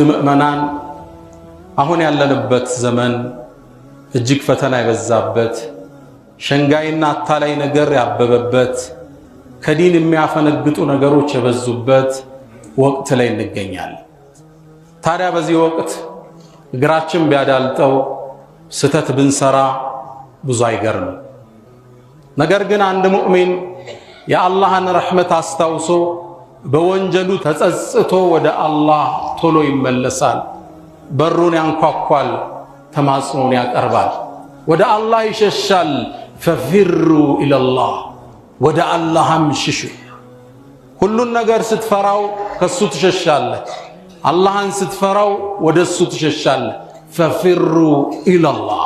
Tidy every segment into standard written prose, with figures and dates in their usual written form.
ምእመናን አሁን ያለንበት ዘመን እጅግ ፈተና የበዛበት ሸንጋይና አታላይ ነገር ያበበበት ከዲን የሚያፈነግጡ ነገሮች የበዙበት ወቅት ላይ እንገኛለን። ታዲያ በዚህ ወቅት እግራችን ቢያዳልጠው ስተት ብንሰራ ብዙ አይገርም። ነገር ግን አንድ ሙእሚን የአላህን ረሕመት አስታውሶ በወንጀሉ ተጸጽቶ ወደ አላህ ቶሎ ይመለሳል። በሩን ያንኳኳል፣ ተማጽኖን ያቀርባል፣ ወደ አላህ ይሸሻል። ፈፊሩ ኢለላህ፣ ወደ አላህም ሽሹ። ሁሉን ነገር ስትፈራው ከሱ ትሸሻለህ፣ አላህን ስትፈራው ወደሱ ትሸሻለህ። ፈፊሩ ኢለላህ፣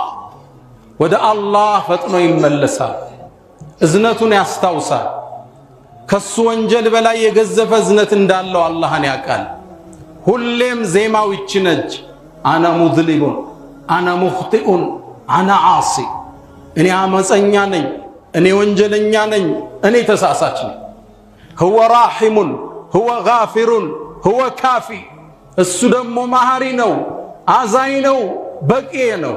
ወደ አላህ ፈጥኖ ይመለሳል፣ እዝነቱን ያስታውሳል። ከሱ ወንጀል በላይ የገዘፈ እዝነት እንዳለው አላህን ያውቃል። ሁሌም ዜማው ይች ነች፣ አነ ሙዝሊሙን አነ ሙኽጢኡን አነ ዓሲ፣ እኔ አመፀኛ ነኝ፣ እኔ ወንጀለኛ ነኝ፣ እኔ ተሳሳች ነኝ። ሁወ ራሒሙን ሁወ ጋፊሩን ሁወ ካፊ፣ እሱ ደግሞ መሐሪ ነው፣ አዛኝ ነው፣ በቂዬ ነው።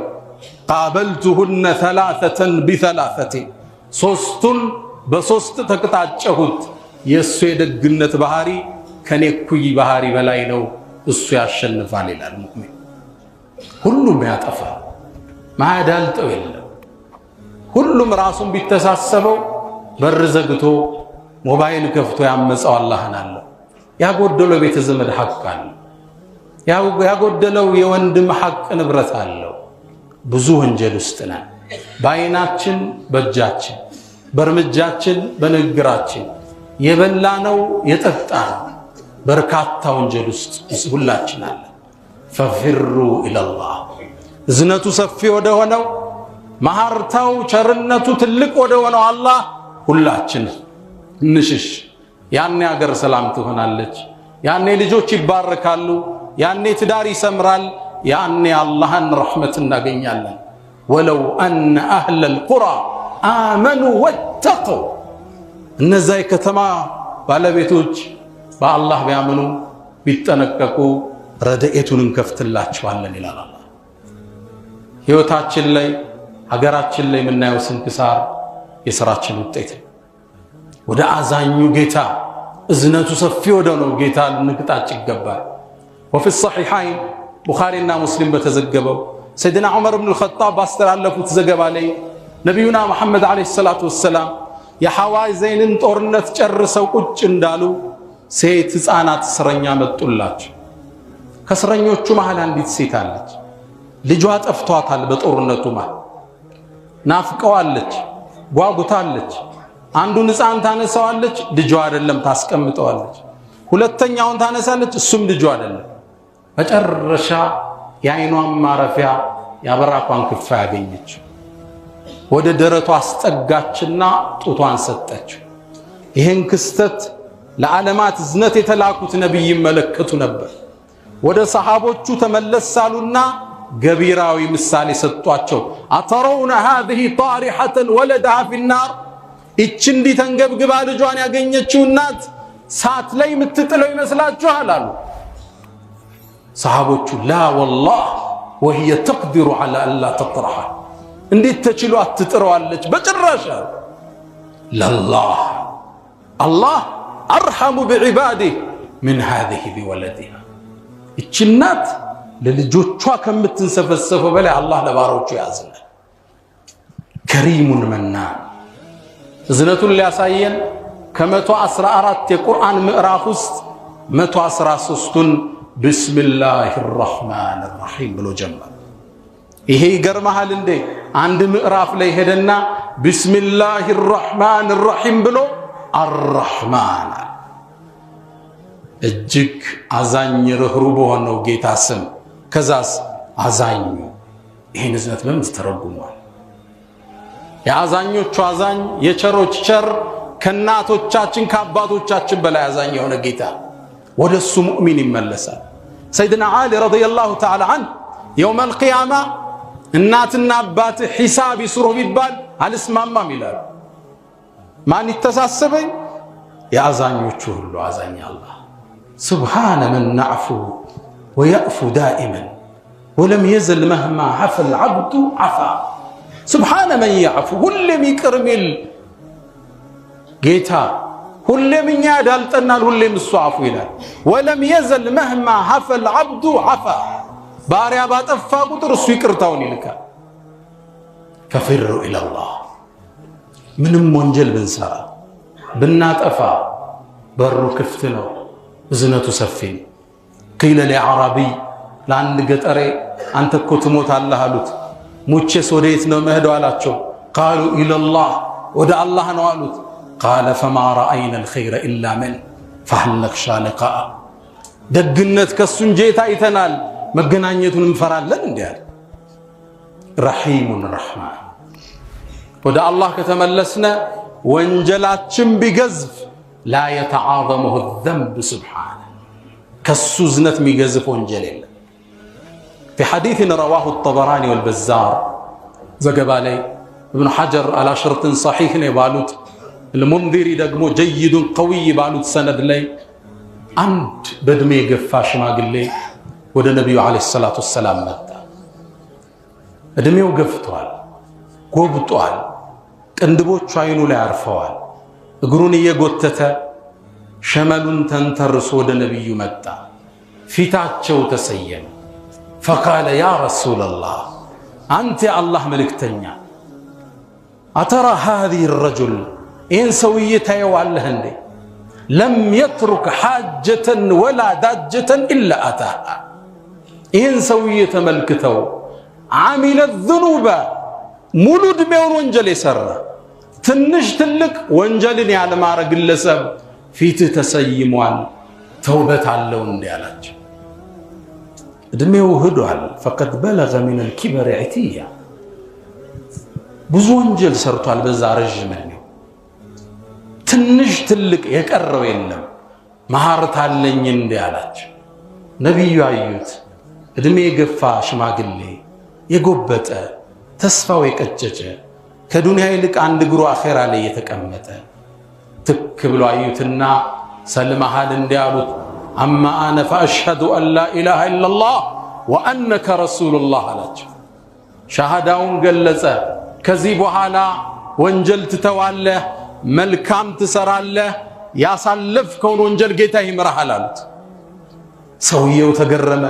ቃበልቱሁነ ሰላሰተን ቢሰላሰቲ፣ ሶስቱን በሶስት ተቅጣጨሁት። የእሱ የደግነት ባህሪ ከኔ እኩይ ባህሪ በላይ ነው፣ እሱ ያሸንፋል ይላል ሙእሚን። ሁሉም ያጠፋ ማያዳልጠው የለም። ሁሉም ራሱን ቢተሳሰበው በር ዘግቶ ሞባይል ከፍቶ ያመፀው አላህን አለው። ያጎደለው ቤተ ዘመድ ሐቅ አለው፣ ያጎደለው የወንድም ሐቅ ንብረት አለው። ብዙ ወንጀል ውስጥ ነን። በአይናችን በእጃችን በእርምጃችን በንግግራችን የበላነው የጠጣነው በርካታ ወንጀል ውስጥ ሁላችን አለ። ፈፊሩ ኢለላህ፣ እዝነቱ ሰፊ ወደ ሆነው መሐርታው ቸርነቱ ትልቅ ወደ ሆነው አላህ ሁላችን እንሽሽ። ያኔ አገር ሰላም ትሆናለች፣ ያኔ ልጆች ይባረካሉ፣ ያኔ ትዳር ይሰምራል፣ ያኔ አላህን ረሕመት እናገኛለን። ወለው አነ አህለል ቁራ አመኑ ወተቀው፣ እነዛ የከተማ ባለቤቶች በአላህ ቢያምኑ ቢጠነቀቁ ረድኤቱን እንከፍትላቸዋለን ይላል አላህ። ሕይወታችን ላይ ሀገራችን ላይ የምናየው ስንክሳር የሥራችን ውጤት ነው። ወደ አዛኙ ጌታ እዝነቱ ሰፊ ወደ ነው ጌታ ልንቅጣጭ ይገባል። ወፊ ሰሒሐይን ቡኻሪና ሙስሊም በተዘገበው ሰይድና ዑመር ብን አልኸጣብ ባስተላለፉት ዘገባ ላይ ነቢዩና መሐመድ ዓለይሂ ሰላቱ ወሰላም የሐዋዘይንን ጦርነት ጨርሰው ቁጭ እንዳሉ ሴት ሕፃናት እስረኛ መጡላቸው። ከእስረኞቹ መሃል አንዲት ሴት አለች። ልጇ ጠፍቷታል። በጦርነቱ መሃል ናፍቀዋለች፣ ጓጉታለች። አንዱን ሕፃን ታነሳዋለች፣ ልጇ አይደለም፣ ታስቀምጠዋለች። ሁለተኛውን ታነሳለች፣ እሱም ልጇ አይደለም። መጨረሻ የዓይኗን ማረፊያ ያበራኳን ክፋ ያገኘችው ወደ ደረቷ አስጠጋችና ጡቷን ሰጠችው። ይህን ክስተት ለዓለማት እዝነት የተላኩት ነቢይ ይመለከቱ ነበር። ወደ ሰሃቦቹ ተመለሳሉና ገቢራዊ ምሳሌ ሰጧቸው። አተረውነ ሃዚህ ጣሪሐተን ወለደሃ ፊናር፣ ይች እንዲህ ተንገብግባ ልጇን ያገኘችው እናት ሳት ላይ የምትጥለው ይመስላችኋል አሉ። ሰሃቦቹ ላ ወላህ ወህየ ተቅዲሩ ዐላ አላ ተጥረሐ፣ እንዴት ተችሎ አትጥረዋለች በጭራሽ። ለላህ አላህ አርሐሙ ቢዒባዲህ ምን ሃዚህ ቢወለዲሃ፣ ይች እናት ለልጆቿ ከምትንሰፈሰፈው በላይ አላህ ለባሮቹ ያዝናል። ከሪሙን መናን፣ እዝነቱን ሊያሳየን ከ114 የቁርአን ምዕራፍ ውስጥ 113ቱን ቢስሚላሂ ረሕማን ረሒም ብሎ ጀመረ። ይሄ ይገርመሃል እንዴ! አንድ ምዕራፍ ላይ ሄደና ቢስሚላሂ ረሕማን ረሒም ብሎ አርረሕማን፣ እጅግ አዛኝ ርኅሩህ በሆነው ጌታ ስም። ከዛስ አዛኙ። ይህን እዝነት በምን ተረጉሟል? የአዛኞቹ አዛኝ የቸሮች ቸር ከእናቶቻችን ከአባቶቻችን በላይ አዛኝ የሆነ ጌታ ወደ እሱ ሙእሚን ይመለሳል። ሰይድና ዓሊ ረዲየላሁ ተዓላ ዐንሁ የውመል ቂያማ እናትና አባት ሒሳብ ይስሩ ቢባል አልስማማም ይላሉ። ማን ይተሳሰበኝ? የአዛኞቹ ሁሉ አዛኝ አላህ። سبحان من نعفو ويأفو دائما ولم يزل مهما عفى العبد عفا سبحان من يعفو ሁሌም ይቅር የሚል ጌታ ሁሌም እኛ ዳልጠናል ሁሌም እሱ አፉ ይላል። ولم يزل مهما عفى العبد عفا ባሪያ ባጠፋ ቁጥር እሱ ይቅርታውን ይልካል። ففروا إلى الله ምንም ወንጀል ብንሰራ ብናጠፋ በሩ ክፍት ነው፣ እዝነቱ ሰፊ ነው። قيل لعربي ለአንድ ገጠሬ አንተ እኮ ትሞታለህ አሉት። ሙቼስ ወዴት ነው መሄደው አላቸው። قالوا إلى الله ወደ አላህ ነው አሉት። قال فما رأينا الخير إلا من فهل نخشى لقاء ደግነት ከሱ እንጂ አይተናል መገናኘቱን እንፈራለን እንዴ አለ። رحيم الرحمن ወደ አላህ ከተመለስነ ወንጀላችን ቢገዝፍ لا يتعاظمه الذنب سبحانه ከሱ ዝነት የሚገዝፍ ወንጀል የለም። في حديث رواه الطبراني والبزار ዘገባ ላይ ابن حجر على شرط صحيح ነው ባሉት المنذري ደግሞ جيد قوي ባሉት ሰነድ ላይ አንድ በእድሜ የገፋ ሽማግሌ ወደ ነብዩ አለይሂ ሰላቱ ወሰላም መጣ። እድሜው ገፍቷል፣ ጎብጧል፣ ቅንድቦቹ አይኑ ላይ አርፈዋል። እግሩን እየጎተተ ሸመሉን ተንተርሶ ወደ ነብዩ መጣ። ፊታቸው ተሰየመ። فقال يا رسول الله أنت الله ملكتنيا أترى هذه الرجل إن سويتها يوالله اندي لم يترك حاجة ولا داجة إلا أتاها إن سويت ملكته عمل الذنوب مولود بيون وانجل يسر تنش تلك وانجلني على ما رجل لسب فيت تسيموان توبة علون ديالات እድሜው ሄዷል። فقد بلغ من الكبر عتيا ብዙ ወንጀል ሰርቷል። በዛ ረጅም ነው ትንሽ ትልቅ የቀረው የለም። መሐረት አለኝ እንዴ አላቸው። ነብዩ አዩት። እድሜ የገፋ ሽማግሌ የጎበጠ ተስፋው የቀጨጨ ከዱንያ ይልቅ አንድ እግሩ አኺራ ላይ የተቀመጠ ትክ ብሎ አዩትና ሰልመሃል እንዴ አሉት። أما أنا فأشهد أن لا إله إلا الله وأنك رسول الله አላቸው። ሻሃዳውን ገለጸ። ከዚህ በኋላ ወንጀል ትተዋለህ፣ መልካም ትሰራለህ፣ ያሳለፍከውን ወንጀል ጌታ ይምርሃል አሉት። ሰውየው ተገረመ።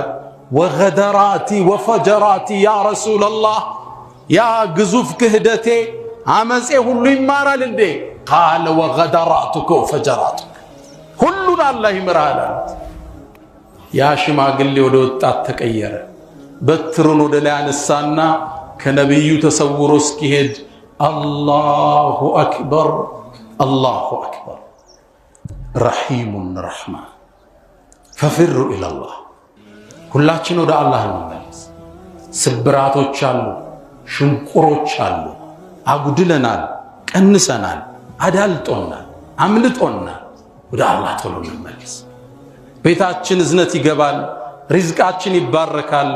وغدراتي وفجراتي يا رسول الله يا ግዙፍ ክህደቴ አመጼ ሁሉ ይማራል እንዴ? قال وغدراتك وفجراتك ሁሉን አላህ ይምርሃል አሉት። ያ ሽማግሌ ወደ ወጣት ተቀየረ። በትሩን ወደ ላይ አነሳና ከነብዩ ተሰውሮ እስኪሄድ አላሁ አክበር አላሁ አክበር ረሂሙን ረህማን ففروا إلى الله ሁላችን ወደ አላህ እንመለስ። ስብራቶች አሉ፣ ሽንቁሮች አሉ፣ አጉድለናል፣ ቀንሰናል፣ አዳልጦናል፣ አምልጦናል። ወደ አላህ ቶሎ እንመለስ። ቤታችን እዝነት ይገባል፣ ሪዝቃችን ይባረካል፣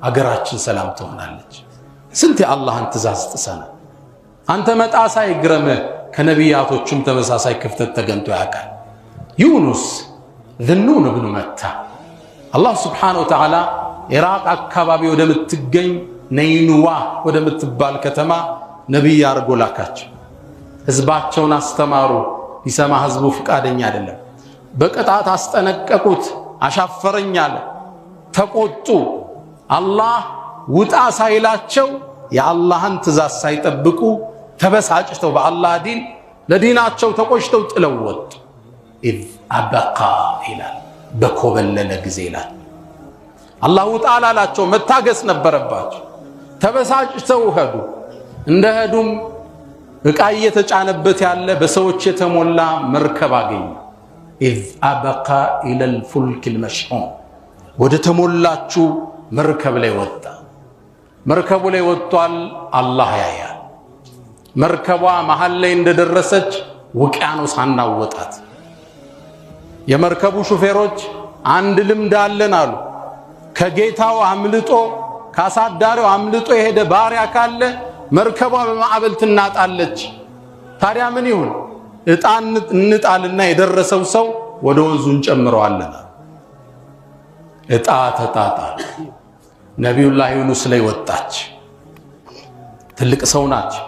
አገራችን ሰላም ትሆናለች። ስንት የአላህን ትእዛዝ ጥሰናል። አንተ መጣሳ ይግረምህ። ከነቢያቶቹም ተመሳሳይ ክፍተት ተገንቶ ያውቃል። ዩኑስ ذنون بن متى الله سبحانه وتعالى ኢራቅ አካባቢ ወደምትገኝ ነይኑዋ ወደምትባል ከተማ ነብይ አርጎ ላካቸው። ህዝባቸውን አስተማሩ። ይሰማ ህዝቡ ፍቃደኛ አይደለም። በቅጣት አስጠነቀቁት። አሻፈረኝ አለ። ተቆጡ። አላህ ውጣ ሳይላቸው የአላህን ትእዛዝ ሳይጠብቁ ተበሳጭተው በአላህ ዲን ለዲናቸው ተቆሽተው ጥለው ወጡ። إذ أبقى إلى بكوبلل جزيلا الله تعالى لا تشوف متاجس نبربات تبساجتو هدو عند هدوم بكاية تجانبت على بسوتش تمولا مركباجي إذ أبقى إلى الفلك المشحون ودتمولا تشو مركب لي وطا مركب لي وطال الله يا مركبوا محل عند الرسج وكانوا صنّا وطات የመርከቡ ሹፌሮች አንድ ልምድ አለን አሉ። ከጌታው አምልጦ ካሳዳሪው አምልጦ የሄደ ባሪያ ካለ መርከቧ በማዕበል ትናጣለች። ታዲያ ምን ይሁን? እጣን እንጣልና የደረሰው ሰው ወደ ወንዙ እንጨምረዋለን። እጣ ተጣጣል። ነቢዩላህ ዩኑስ ላይ ወጣች። ትልቅ ሰው ናቸው።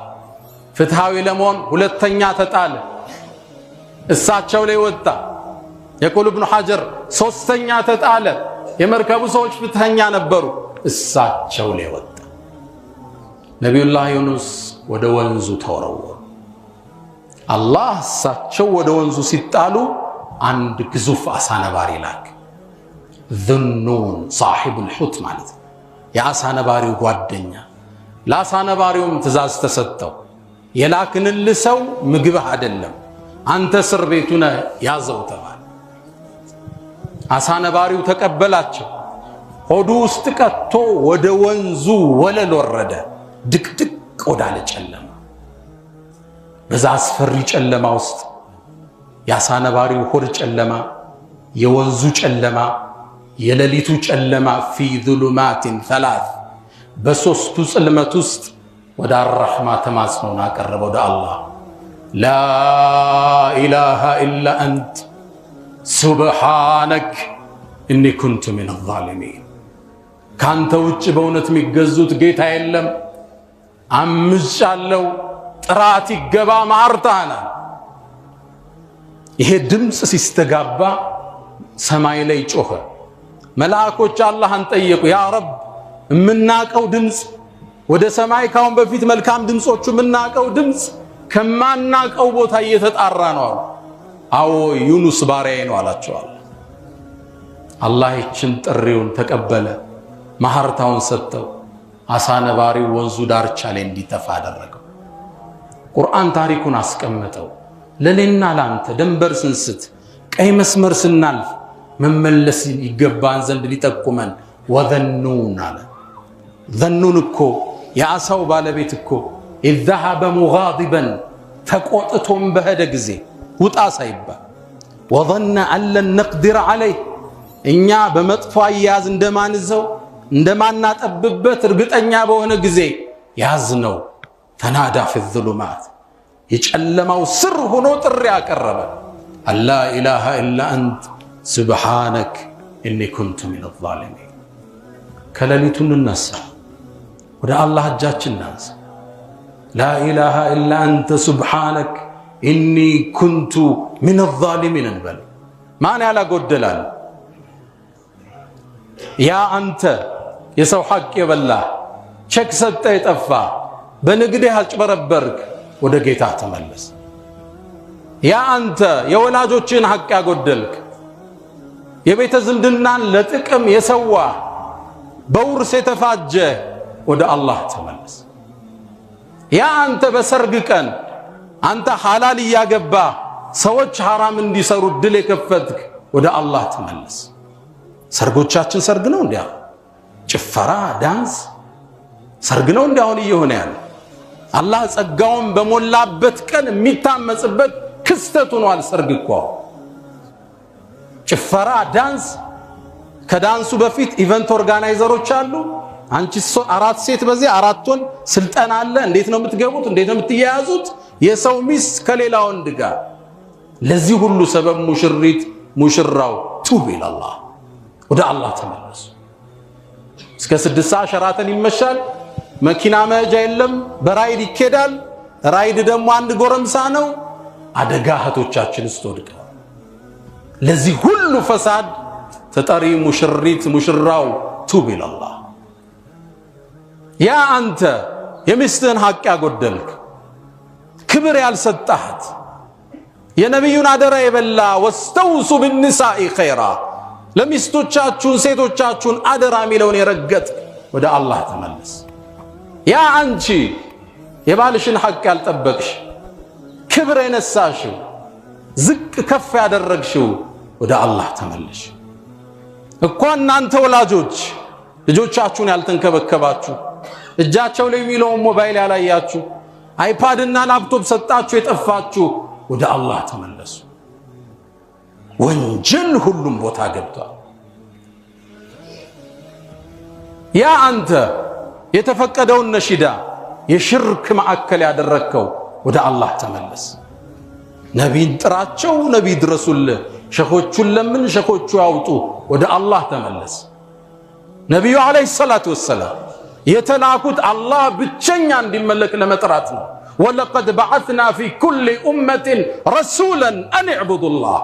ፍትሃዊ ለመሆን ሁለተኛ ተጣለ። እሳቸው ላይ ወጣ። የቁል ኢብኑ ሐጀር ሶስተኛ ተጣለ። የመርከቡ ሰዎች ፍትሃኛ ነበሩ። እሳቸው ላይ ወጣ። ነቢዩላህ ዩኑስ ወደ ወንዙ ተወረወሩ። አላህ እሳቸው ወደ ወንዙ ሲጣሉ አንድ ግዙፍ አሳ ነባሪ ላክ። ዙኑን ሳሒቡል ሑት ማለት ነው፣ የአሳ ነባሪው ጓደኛ። ለአሳ ነባሪውም ትእዛዝ ተሰጠው። የላክንልህ ሰው ምግብህ አይደለም፣ አንተ እስር ቤቱ ነህ፣ ያዘው ተባለ። አሳ ነባሪው ተቀበላቸው። ሆዱ ውስጥ ቀጥቶ ወደ ወንዙ ወለል ወረደ። ድቅድቅ ወዳለ ጨለማ። በዛ አስፈሪ ጨለማ ውስጥ የአሳ ነባሪው ሆድ ጨለማ፣ የወንዙ ጨለማ፣ የሌሊቱ ጨለማ ፊ ዙሉማቲን ሰላስ በሶስቱ ጽልመት ውስጥ ወደ አርረሕማ ተማጽኖን አቀረበ ወደ አላህ። ላ ኢላሃ ኢላ አንት ሱብሓነክ እኒ ኩንቱ ሚነ ዛሊሚን። ካንተ ውጭ በእውነት የሚገዙት ጌታ የለም፣ አምጫለሁ፣ ጥራት ይገባ ማርታና። ይሄ ድምፅ ሲስተጋባ ሰማይ ላይ ጮኸ። መላእኮች አላህን ጠየቁ፣ ያ ረብ የምናቀው ድምፅ ወደ ሰማይ ካሁን በፊት መልካም ድምፆቹ የምናቀው ድምፅ ከማናቀው ቦታ እየተጣራ ነው አሉ። አዎ ዩኑስ ባሪያዬ ነው አላቸዋል። አላህ ይችን ጥሪውን ተቀበለ፣ ማህርታውን ሰጠው። አሳ ነባሪው ወንዙ ዳርቻ ላይ እንዲተፋ አደረገው። ቁርአን ታሪኩን አስቀመጠው። ለኔና ላንተ ደንበር ስንስት ቀይ መስመር ስናልፍ መመለስ ይገባን ዘንድ ሊጠቁመን ወዘኑን አለ። ዘኑን እኮ የአሳው ባለቤት እኮ ኢዝ ዘሀበ ሙጋዲበን ተቆጥቶም በሄደ ጊዜ ውጣ ሳይባል ወظن أن لن نقدر عليه እኛ በመጥፎ አያያዝ እንደማንዘው እንደማናጠብበት እርግጠኛ በሆነ ጊዜ ያዝነው። ተናዳ ፊ الظሉማት የጨለማው ስር ሆኖ ጥሪ ያቀረበ አላ ኢላሃ ኢላ አንት ሱብሓነክ እኒ ኩንቱ ሚነ ዛሊሚን። ከሌሊቱ እንነሳ፣ ወደ አላህ እጃችን እናንሳ። ላ ኢላሃ ኢላ አንተ ሱብሓነክ እኒ ኩንቱ ሚነ ዛሊሚን እንበል። ማን ያላጎደላል? ያ አንተ የሰው ሐቅ የበላህ ቸክ ሰጠ የጠፋ በንግድህ አጭበረበርክ፣ ወደ ጌታ ተመለስ። ያ አንተ የወላጆችን ሐቅ ያጎደልክ የቤተ ዝምድናን ለጥቅም የሰዋ በውርስ የተፋጀ፣ ወደ አላህ ተመለስ። ያ አንተ በሰርግ ቀን አንተ ሐላል እያገባ ሰዎች ሐራም እንዲሰሩ ድል የከፈትክ፣ ወደ አላህ ተመለስ። ሰርጎቻችን ሰርግ ነው እንዴ? ጭፈራ ዳንስ ሰርግ ነው እንዴ አሁን እየሆነ ያለ? አላህ ጸጋውን በሞላበት ቀን የሚታመጽበት ክስተት ሆኗል። ሰርግ እኮ ጭፈራ ዳንስ። ከዳንሱ በፊት ኢቨንት ኦርጋናይዘሮች አሉ። አንቺ አራት ሴት በዚህ አራቱን ስልጠና አለ። እንዴት ነው የምትገቡት? እንዴት ነው የምትያያዙት? የሰው ሚስት ከሌላ ወንድ ጋር። ለዚህ ሁሉ ሰበብ ሙሽሪት ሙሽራው ቱብ ኢላላህ፣ ወደ አላህ ተመለሱ። እስከ 6 ሰዓት ሸራተን ይመሻል። መኪና መሄጃ የለም፣ በራይድ ይኬዳል። ራይድ ደግሞ አንድ ጎረምሳ ነው። አደጋ እህቶቻችን ስትወድቀው። ለዚህ ሁሉ ፈሳድ ተጠሪ ሙሽሪት ሙሽራው ቱብ ኢላላህ። ያ አንተ የሚስትህን ሐቅ ያጎደልክ፣ ክብር ያልሰጣት፣ የነቢዩን አደራ የበላ ወስተውሱ ብንሳኢ ኸይራ፣ ለሚስቶቻችሁን ሴቶቻችሁን አደራ የሚለውን የረገጥ፣ ወደ አላህ ተመለስ። ያ አንቺ የባልሽን ሐቅ ያልጠበቅሽ፣ ክብር የነሳሽው፣ ዝቅ ከፍ ያደረግሽው፣ ወደ አላህ ተመለሽ። እኮ እናንተ ወላጆች ልጆቻችሁን ያልተንከበከባችሁ፣ እጃቸው ላይ የሚለውን ሞባይል ያላያችሁ፣ አይፓድና ላፕቶፕ ሰጣችሁ የጠፋችሁ፣ ወደ አላህ ተመለሱ። ወንጀል ሁሉም ቦታ ገብቷል። ያ አንተ የተፈቀደውን ነሺዳ የሽርክ ማዕከል ያደረግከው፣ ወደ አላህ ተመለስ። ነቢይን ጥራቸው፣ ነቢይ ድረሱልህ፣ ሸኾቹን ለምን፣ ሸኾቹ ያውጡ፣ ወደ አላህ ተመለስ። ነቢዩ ዓለይሂ ሰላቱ ወሰላም የተላኩት አላህ ብቸኛ እንዲመለክ ለመጥራት ነው። ወለቀድ በዐትና ፊ ኩሊ ኡመትን ረሱላን አን ዕቡዱላህ።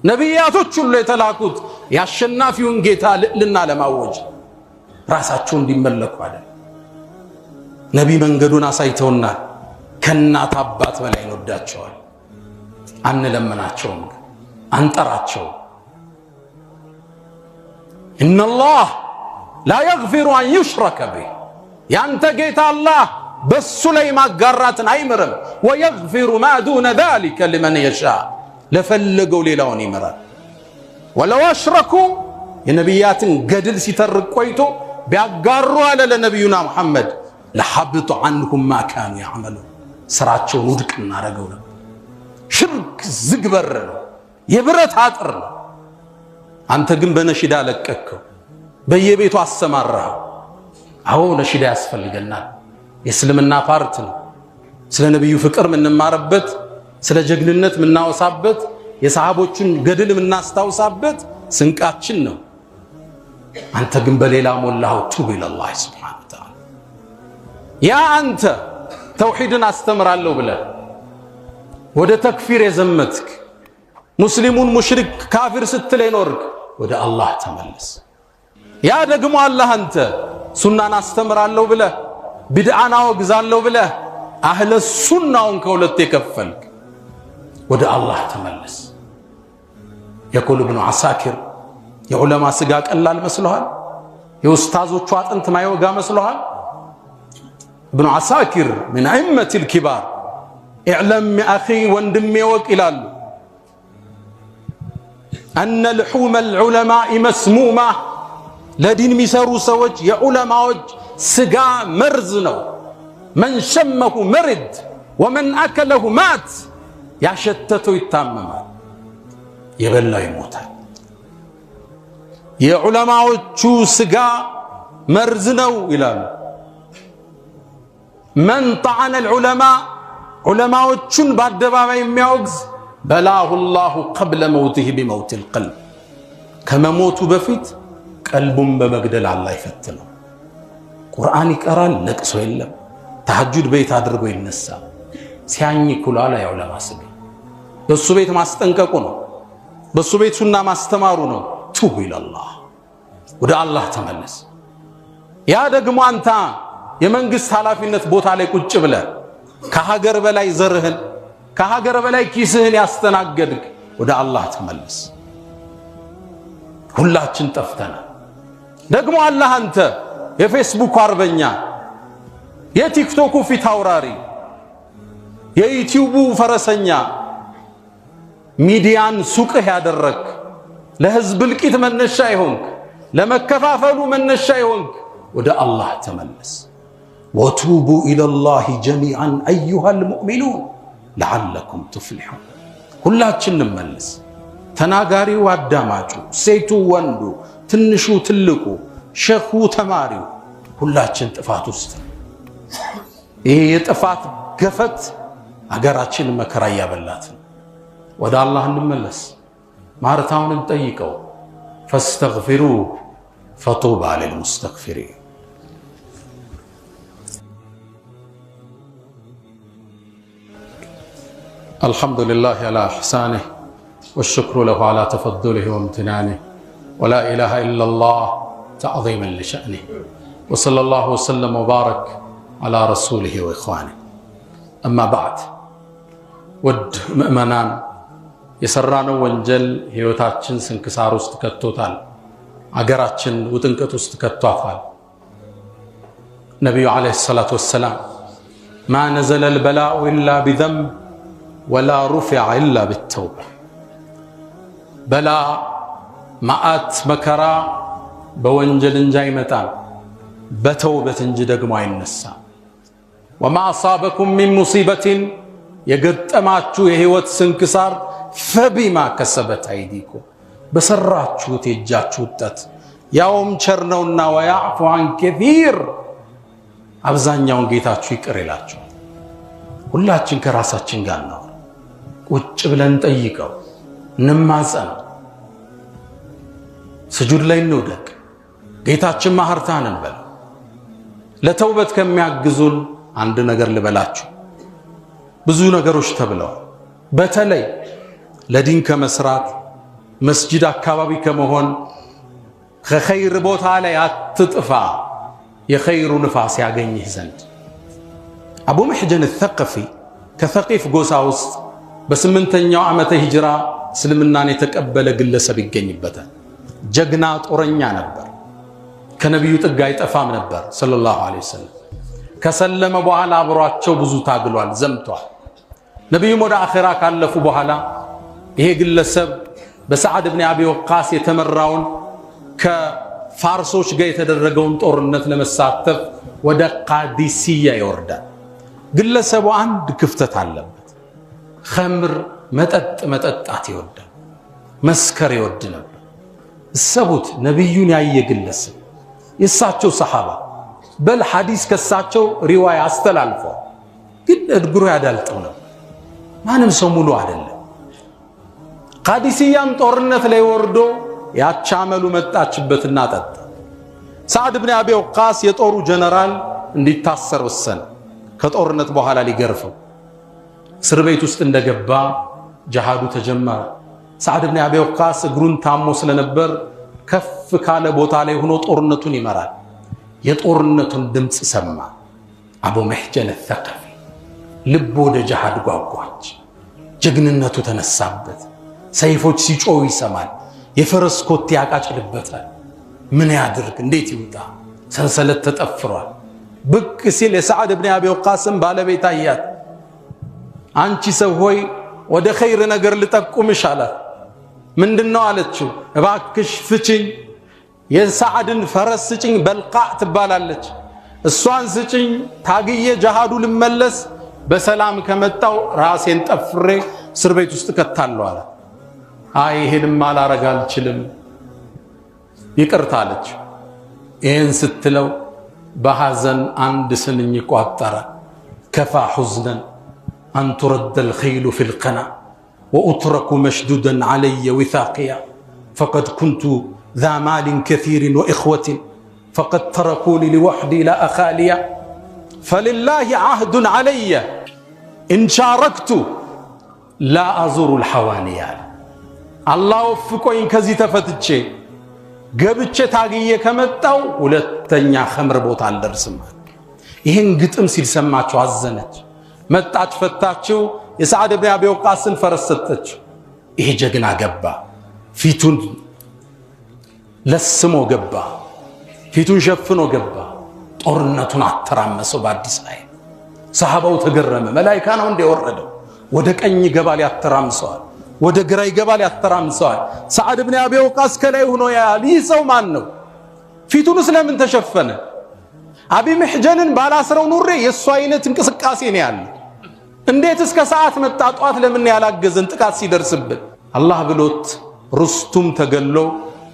ነቢያቶች ሁሉ የተላኩት የአሸናፊውን ጌታ ልዕልና ለማወጅ ራሳቸው እንዲመለኩ አለ። ነቢይ መንገዱን አሳይተውናል። ከእናት አባት በላይ እንወዳቸዋል። አንለምናቸውም፣ አንጠራቸው። ኢነላህ ላ የግፊሩ አን ዩሽረከ ቢህ። ያንተ ጌታ አላህ በሱ ላይ ማጋራትን አይምርም። ወየግፊሩ ማ ዱነ ዛሊከ ሊመን የሻእ፣ ለፈለገው ሌላውን ይምራል። ወለው አሽረኩ፣ የነቢያትን ገድል ሲተርቅ ቆይቶ ቢያጋሩ አለ ለነቢዩና ሙሐመድ ለሐብጡ ዐንሁም ማ ካኑ ያዕመሉን፣ ስራቸውን ውድቅ እናደርገው ነበር። ሽርክ ዝግ በር ነው፣ የብረት አጥር ነው። አንተ ግን በነሺዳ ለቀቅከው፣ በየቤቱ አሰማራኸው። አዎ ነሺዳ ያስፈልገናል። የእስልምና ፓርት ነው። ስለ ነቢዩ ፍቅር የምንማርበት፣ ስለ ጀግንነት የምናወሳበት፣ የሰሃቦችን ገድል የምናስታውሳበት ስንቃችን ነው። አንተ ግን በሌላ ሞላኸው። ቱብ ኢለላህ ሱብሓነሁ ወተዓላ። ያ አንተ ተውሂድን አስተምራለሁ ብለህ ወደ ተክፊር የዘመትክ፣ ሙስሊሙን ሙሽሪክ ካፊር ስትል የኖርክ፣ ወደ አላህ ተመለስ። ያ ደግሞ አላህ አንተ ሱናን አስተምራለሁ ብለህ ቢድዓን አወግዛለሁ ብለህ አህለ ሱናውን ከሁለት የከፈልክ፣ ወደ አላህ ተመለስ። የቁል ኢብኑ ዓሳኪር የዑለማ ስጋ ቀላል መስሎሃል? የኡስታዞቹ አጥንት ማይወጋ መስሎሃል? ኢብኑ ዓሳኪር ምን አኢመቲል ኪባር ኢዕለም አኺ ወንድሜ ወቅ ይላሉ አነ ልሑመ ልዑለማኢ መስሙማ፣ ለዲን የሚሰሩ ሰዎች የዑለማዎች ስጋ መርዝ ነው። መን ሸመሁ መርድ ወመን አከለሁ ማት፣ ያሸተተው ይታመማል፣ የበላው ይሞታል። የዑለማዎቹ ስጋ መርዝ ነው ይላሉ። መን ጠዐነ ልዑለማ፣ ዑለማዎቹን በአደባባይ የሚያወግዝ በላሁ ላሁ ቀብለ መውቲህ ቢመውት ልቀልብ፣ ከመሞቱ በፊት ቀልቡን በመግደል አላህ ይፈትነው። ቁርአን ይቀራል፣ ለቅሶ የለም። ተሐጁድ ቤት አድርጎ ይነሳ፣ ሲያኝክ ውሏል። የዑለማ ስጋ በሱ ቤት ማስጠንቀቁ ነው፣ በሱ ቤት ሱና ማስተማሩ ነው። ቱብ ኢለላህ፣ ወደ አላህ ተመለስ። ያ ደግሞ አንተ የመንግስት ኃላፊነት ቦታ ላይ ቁጭ ብለህ ከሀገር በላይ ዘርህን ከሀገር በላይ ኪስህን ያስተናገድክ፣ ወደ አላህ ተመለስ። ሁላችን ጠፍተናል። ደግሞ አላህ አንተ የፌስቡክ አርበኛ፣ የቲክቶኩ ፊት አውራሪ፣ የዩቲዩቡ ፈረሰኛ፣ ሚዲያን ሱቅህ ያደረክ፣ ለህዝብ እልቂት መነሻ ይሆንክ፣ ለመከፋፈሉ መነሻ ይሆንክ፣ ወደ አላህ ተመለስ። ወቱቡ ኢለላሂ ጀሚዓን አዩሃል ሙእሚኑን ለዓለኩም ቱፍሊሑን። ሁላችን እንመለስ። ተናጋሪው አዳማጩ፣ ሴቱ ወንዱ፣ ትንሹ ትልቁ፣ ሸኹ ተማሪው፣ ሁላችን ጥፋት ውስጥ። ይሄ የጥፋት ገፈት አገራችን መከራ እያበላት ነው። ወደ አላህ እንመለስ። ማርታውን እንጠይቀው። ፈስተግፊሩ ፈጡባ ሊልሙስተግፊሪን። الحمد لله على إحسانه والشكر له على تفضله وامتنانه ولا إله إلا الله تعظيما لشأنه وصلى الله وسلم وبارك على رسوله وإخوانه. أما بعد، ود مؤمنان يسرانو وانجل هيوتاتشن سنكسار استكتوتال، አገራችን ውጥንቀት ውስጥ ከቷታል። ነቢዩ ዓለይሂ ሰላቱ ወሰላም ማ ነዘለ البلاء إلا بذنب ولا رفع إلا بالتوبة، በላ ማአት መከራ በወንጀል እንጂ አይመጣም፣ በተውበት እንጂ ደግሞ አይነሳም። ወማ አሳበኩም ሚን ሙሲበትን፣ የገጠማችሁ የህይወት ስንክሳር ፈቢማ ከሰበት አይዲኩም፣ በሰራችሁት የእጃችሁ ውጤት፣ ያውም ቸር ነውና ወያዕፉ አን ከሲር፣ አብዛኛውን ጌታችሁ ይቅር ይላችኋል። ሁላችን ከራሳችን ጋር ነው። ቁጭ ብለን ጠይቀው እንማጸን ስጁድ ላይ እንውደቅ ጌታችን ማህርታን እንበል ለተውበት ከሚያግዙን አንድ ነገር ልበላችሁ ብዙ ነገሮች ተብለው በተለይ ለዲን ከመስራት መስጂድ አካባቢ ከመሆን ከኸይር ቦታ ላይ አትጥፋ የኸይሩ ንፋስ ያገኝህ ዘንድ አቡ መሕጀን الثقفي ከثقيف ጎሳ ውስጥ በ8ኛው ዓመተ ሂጅራ እስልምናን የተቀበለ ግለሰብ ይገኝበታል ጀግና ጦረኛ ነበር ከነብዩ ጥጋ አይጠፋም ነበር ሰለላሁ ዐለይሂ ወሰለም ከሰለመ በኋላ አብሯቸው ብዙ ታግሏል ዘምቷል ነብዩ ወደ አኺራ ካለፉ በኋላ ይሄ ግለሰብ በሰዓድ ኢብኑ አቢ ወቃስ የተመራውን ከፋርሶች ጋር የተደረገውን ጦርነት ለመሳተፍ ወደ ቃዲሲያ ይወርዳል ግለሰቡ አንድ ክፍተት አለበት ኸምር መጠጣት ይወዳል መስከር ይወድ ነበር እሰቡት ነብዩን ያየ ግለሰብ የሳቸው ሰሃባ በል ሐዲስ ከሳቸው ሪዋያ አስተላልፈው ግን እድግሩ ያዳልጠው ነበር ማንም ሰው ሙሉ አይደለም ቃዲሲያም ጦርነት ላይ ወርዶ ያቻመሉ መጣችበትና ጠጣ ሰዓድ ኢብኑ አቢ ወቃስ የጦሩ ጀነራል እንዲታሰር ወሰነ ከጦርነት በኋላ ሊገርፈው እስር ቤት ውስጥ እንደገባ ጂሃዱ ተጀመረ ሰዓድ ኢብኑ አቢ ወቃስ እግሩን ታሞ ስለነበር ከፍ ካለ ቦታ ላይ ሆኖ ጦርነቱን ይመራል የጦርነቱን ድምጽ ሰማ አቡ መሕጀን الثقفي ልቡ ወደ ጂሃድ ጓጓች ጀግንነቱ ተነሳበት ሰይፎች ሲጮሁ ይሰማል የፈረስ ኮቴ ያቃጭልበታል ምን ያድርግ እንዴት ይውጣ ሰንሰለት ተጠፍሯል ብቅ ሲል የሰዓድ ኢብኑ አቢ ወቃስን ባለቤት አያት አንቺ ሰው ሆይ ወደ ኸይር ነገር ልጠቁምሽ አላት ምንድነው አለችው እባክሽ ፍቺኝ የሰዓድን ፈረስ ስጭኝ በልቃዕ ትባላለች እሷን ስጭኝ ታግዬ ጂሃዱ ልመለስ በሰላም ከመጣው ራሴን ጠፍሬ እስር ቤት ውስጥ ከታለው አለ አይ ይሄንም ማላረግ አልችልም ይቅርታ አለች ይሄን ስትለው በሐዘን አንድ ስንኝ ቋጠረ ከፋ حزنا ان ترد الخيل في القنا واترك مشدودا علي وثاقيا فقد كنت ذا مال كثير واخوه فقد تركوني لوحدي لا اخاليا فلله عهد علي ان شاركت لا ازور الحوانيا الله وفقوين كزي ተፈትቼ ገብቼ ታግዬ ከመጣው ሁለተኛ ኸምር ቦታ አልደርስም ይሄን ግጥም ሲልሰማቸው አዘነች መጣች ፈታችው የሰዓድ ኢብኑ አቢ ወቃስን ፈረስ ሰጠች ይሄ ጀግና ገባ ፊቱን ለስሞ ገባ ፊቱን ሸፍኖ ገባ ጦርነቱን አተራመሰው በአዲስ አይን ሰሃባው ተገረመ መላእክታ ነው እንደወረደው ወደ ቀኝ ገባል ያተራምሰዋል ወደ ግራ ይገባል ያተራምሰዋል ሰዓድ ኢብኑ አቢ ወቃስ ከላይ ሆኖ ያያል ይህ ሰው ማን ነው ፊቱን ስለምን ተሸፈነ አቢ መሕጀንን ባላስረው ኑሬ የሱ አይነት እንቅስቃሴ ነው ያለው እንዴት እስከ ሰዓት መጣጣት ለምን ያላገዘን ጥቃት ሲደርስብን አላህ ብሎት ሩስቱም ተገሎ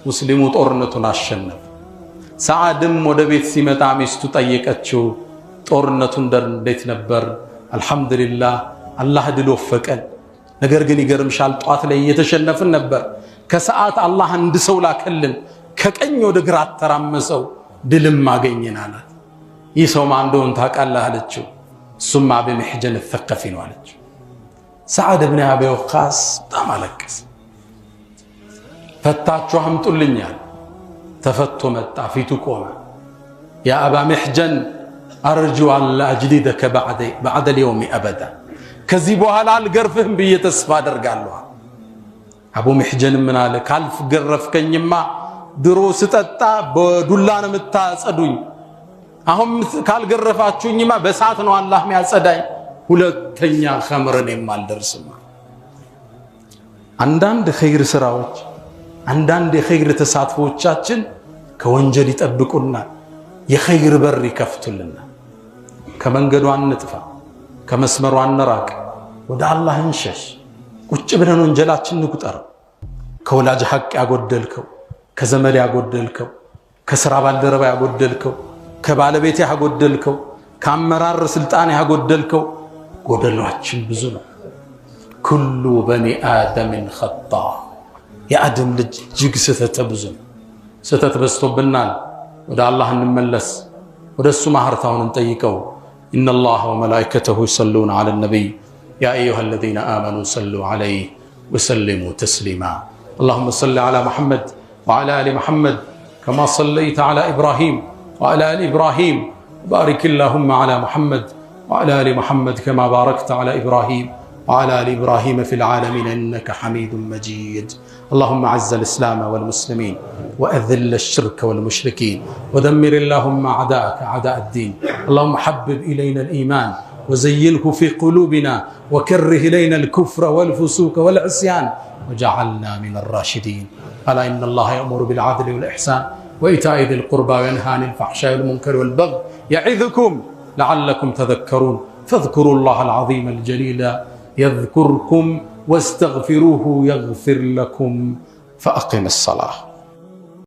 ሙስሊሙ ጦርነቱን አሸነፈ ሰዓድም ወደ ቤት ሲመጣ ሚስቱ ጠየቀችው ጦርነቱን እንዴት ነበር አልহামዱሊላህ አላህ ድል ወፈቀን ነገር ግን ይገርምሻል ጧት ላይ እየተሸነፍን ነበር ከሰዓት አላህ አንድ ሰው ላከልን ከቀኝ ወደ ግራ ተራመሰው ድልም ማገኘናል ይህ ሰው ማን እንደሆነ ታውቃለህ አለችው እሱም አቢ መሕጀን الثقفي ነው አለችው ሰዓድ ኢብኑ አቢ ወቃስ ተማለከስ ፈታችሁ አምጡልኛል ተፈቶ መጣ ፊቱ ቆመ ያ አባ መሕጀን አርጁ አላ አጅዲደከ بعد اليوم ابدا ከዚህ በኋላ አልገርፍህም ብዬ ተስፋ አደርጋለሁ አቡ መሕጀን ምን አለ ካልፍ ገረፍከኝማ ድሮ ስጠጣ በዱላ ነው የምታጸዱኝ አሁን ካልገረፋችሁኝማ በሳት ነው አላህ የሚያጸዳኝ ሁለተኛ ኸምርን የማልደርስም አንዳንድ ኸይር ስራዎች አንዳንድ የኸይር ተሳትፎቻችን ከወንጀል ይጠብቁናል የኸይር በር ይከፍቱልናል ከመንገዱ አንጥፋ ከመስመሩ አንራቅ ወደ አላህ እንሸሽ ቁጭ ብለን ወንጀላችን ንቁጠር ከወላጅ ሐቅ ያጎደልከው ከዘመድ ያጎደልከው ከሥራ ባልደረባ ያጎደልከው ከባለቤት ያጎደልከው ከአመራር ስልጣን ያጎደልከው ጎደሏችን ብዙ ነው كل بني آدم خطاء يا آدم لجيك ستتبزن ستتبستو بالنال ودع الله نملس ودسو مهرتاون انتيكو إن الله وملائكته يصلون على النبي يا أيها الذين آمنوا صلوا عليه وسلموا تسليما اللهم صل على محمد وعلى آل محمد كما صليت على إبراهيم وعلى آل إبراهيم بارك اللهم على محمد وعلى آل محمد كما باركت على إبراهيم وعلى آل إبراهيم في العالمين إنك حميد مجيد اللهم أعز الإسلام والمسلمين وأذل الشرك والمشركين ودمر اللهم أعداءك أعداء الدين اللهم حبب إلينا الإيمان وزينه في قلوبنا وكره إلينا الكفر والفسوق والعصيان وجعلنا من الراشدين ألا إن الله يأمر بالعدل والإحسان وإيتاء ذي القربى وينهى عن الفحشاء والمنكر والبغي يعظكم لعلكم تذكرون فاذكروا الله العظيم الجليل يذكركم واستغفروه يغفر لكم فأقم الصلاة.